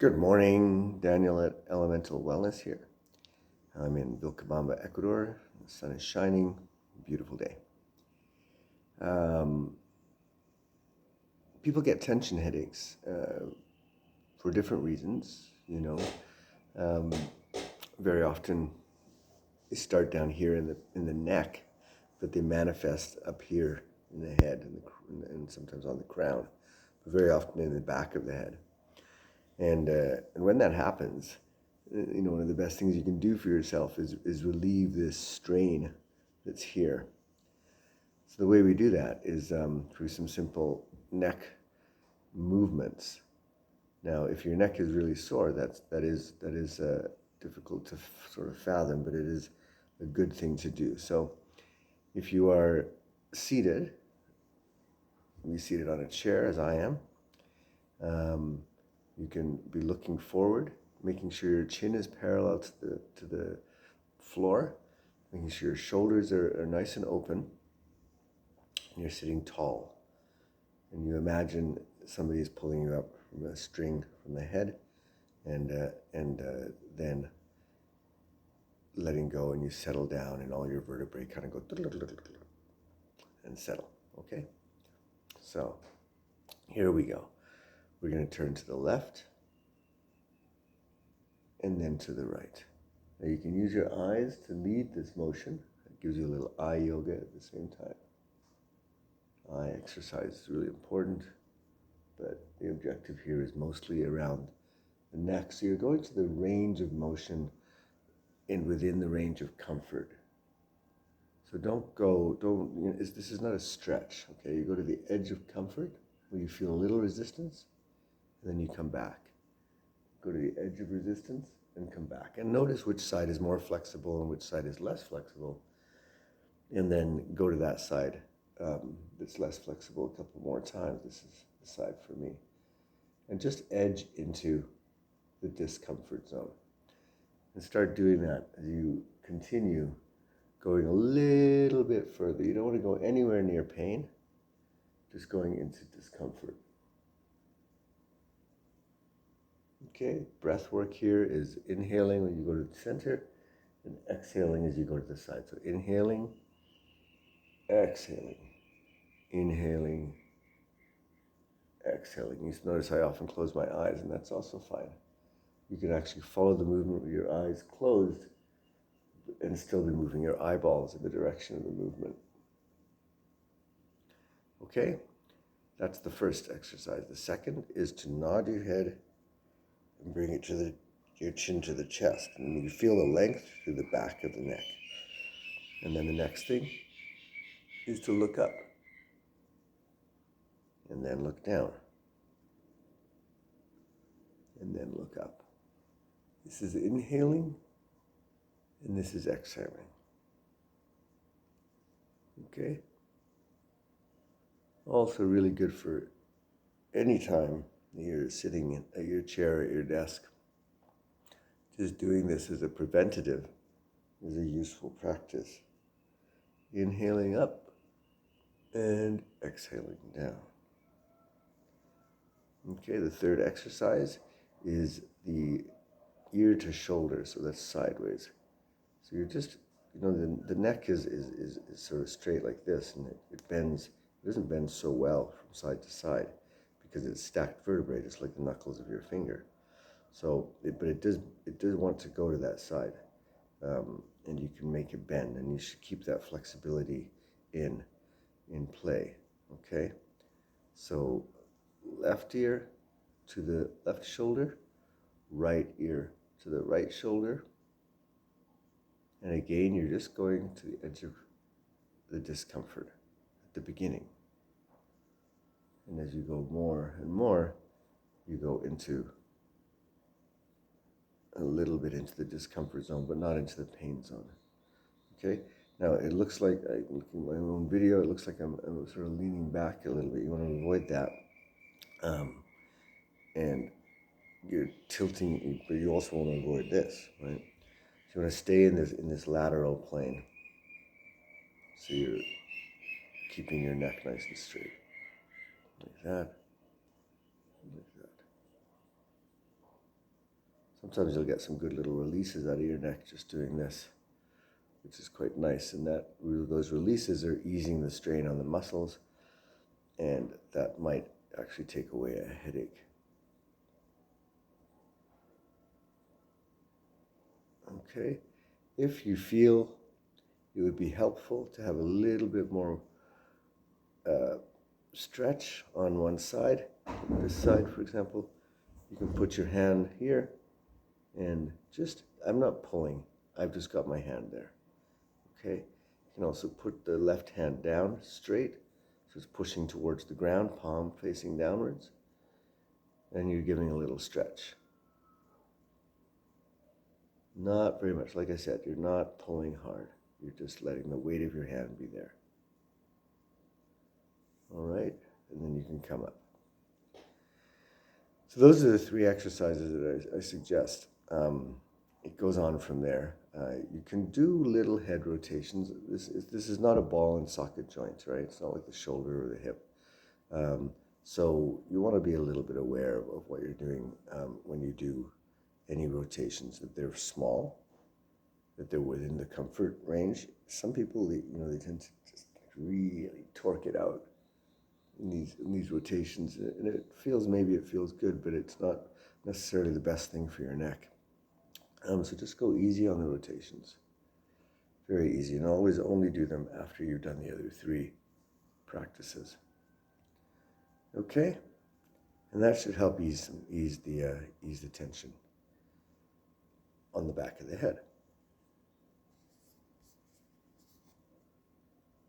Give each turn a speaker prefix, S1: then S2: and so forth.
S1: Good morning, Daniel at Elemental Wellness here. I'm in Vilcabamba, Ecuador. The sun is shining, beautiful day. People get tension headaches for different reasons, Um, very often they start down here in the neck, but they manifest up here in the head and sometimes on the crown, but very often in the back of the head. And when that happens, one of the best things you can do for yourself is relieve this strain that's here. So the way we do that is through some simple neck movements. Now, if your neck is really sore, that is difficult to sort of fathom, but it is a good thing to do. So, if you are seated, be seated on a chair as I am. You can be looking forward, making sure your chin is parallel to the floor, making sure your shoulders are nice and open, and you're sitting tall. And you imagine somebody is pulling you up from a string from the head, and then letting go, and you settle down, and all your vertebrae kind of go and settle. Okay, so here we go. We're going to turn to the left and then to the right. Now you can use your eyes to lead this motion. It gives you a little eye yoga at the same time. Eye exercise is really important, but the objective here is mostly around the neck. So you're going to the range of motion and within the range of comfort. So this is not a stretch, okay? You go to the edge of comfort where you feel a little resistance, and then you come back. Go to the edge of resistance and come back. And notice which side is more flexible and which side is less flexible. And then go to that side that's less flexible a couple more times. This is the side for me. And just edge into the discomfort zone. And start doing that as you continue going a little bit further. You don't want to go anywhere near pain, just going into discomfort. Okay, breath work here is inhaling when you go to the center and exhaling as you go to the side. So inhaling, exhaling, inhaling, exhaling. You notice I often close my eyes, and that's also fine. You can actually follow the movement with your eyes closed and still be moving your eyeballs in the direction of the movement. Okay, that's the first exercise. The second is to nod your head and bring it to your chin to the chest. And you feel the length through the back of the neck. And then the next thing is to look up and then look down and then look up. This is inhaling and this is exhaling. Okay? Also really good for any time you're sitting at your chair at your desk. Just doing this as a preventative is a useful practice. Inhaling up and exhaling down. Okay, the third exercise is the ear to shoulder, so that's sideways. So you're just, the neck is sort of straight like this, and it bends. It doesn't bend so well from side to side because it's stacked vertebrae, just like the knuckles of your finger. So, but it does want to go to that side, and you can make it bend, and you should keep that flexibility in play. Okay, so left ear to the left shoulder, right ear to the right shoulder. And again, you're just going to the edge of the discomfort at the beginning. And as you go more and more, you go into a little bit into the discomfort zone, but not into the pain zone. Okay? Now, it looks like, looking at my own video, it looks like I'm sort of leaning back a little bit. You want to avoid that. And you're tilting, but you also want to avoid this, right? So you want to stay in this lateral plane. So you're keeping your neck nice and straight. Like that. Like that. Sometimes you'll get some good little releases out of your neck just doing this, which is quite nice. And those releases are easing the strain on the muscles, and that might actually take away a headache. Okay, if you feel it would be helpful to have a little bit more stretch on one side, this side for example, you can put your hand here and I'm not pulling, I've just got my hand there. Okay, you can also put the left hand down straight, so it's pushing towards the ground, palm facing downwards, and you're giving a little stretch. Not very much, like I said, you're not pulling hard, you're just letting the weight of your hand be there. All right, and then you can come up. So those are the 3 exercises that I suggest. It goes on from there. You can do little head rotations. This is not a ball and socket joint, right? It's not like the shoulder or the hip. So you want to be a little bit aware of what you're doing when you do any rotations, that they're small, that they're within the comfort range. Some people, they tend to just really torque it out in these rotations, and maybe it feels good, but it's not necessarily the best thing for your neck. So just go easy on the rotations, very easy, and always only do them after you've done the other 3 practices. Okay, and that should help ease the tension on the back of the head.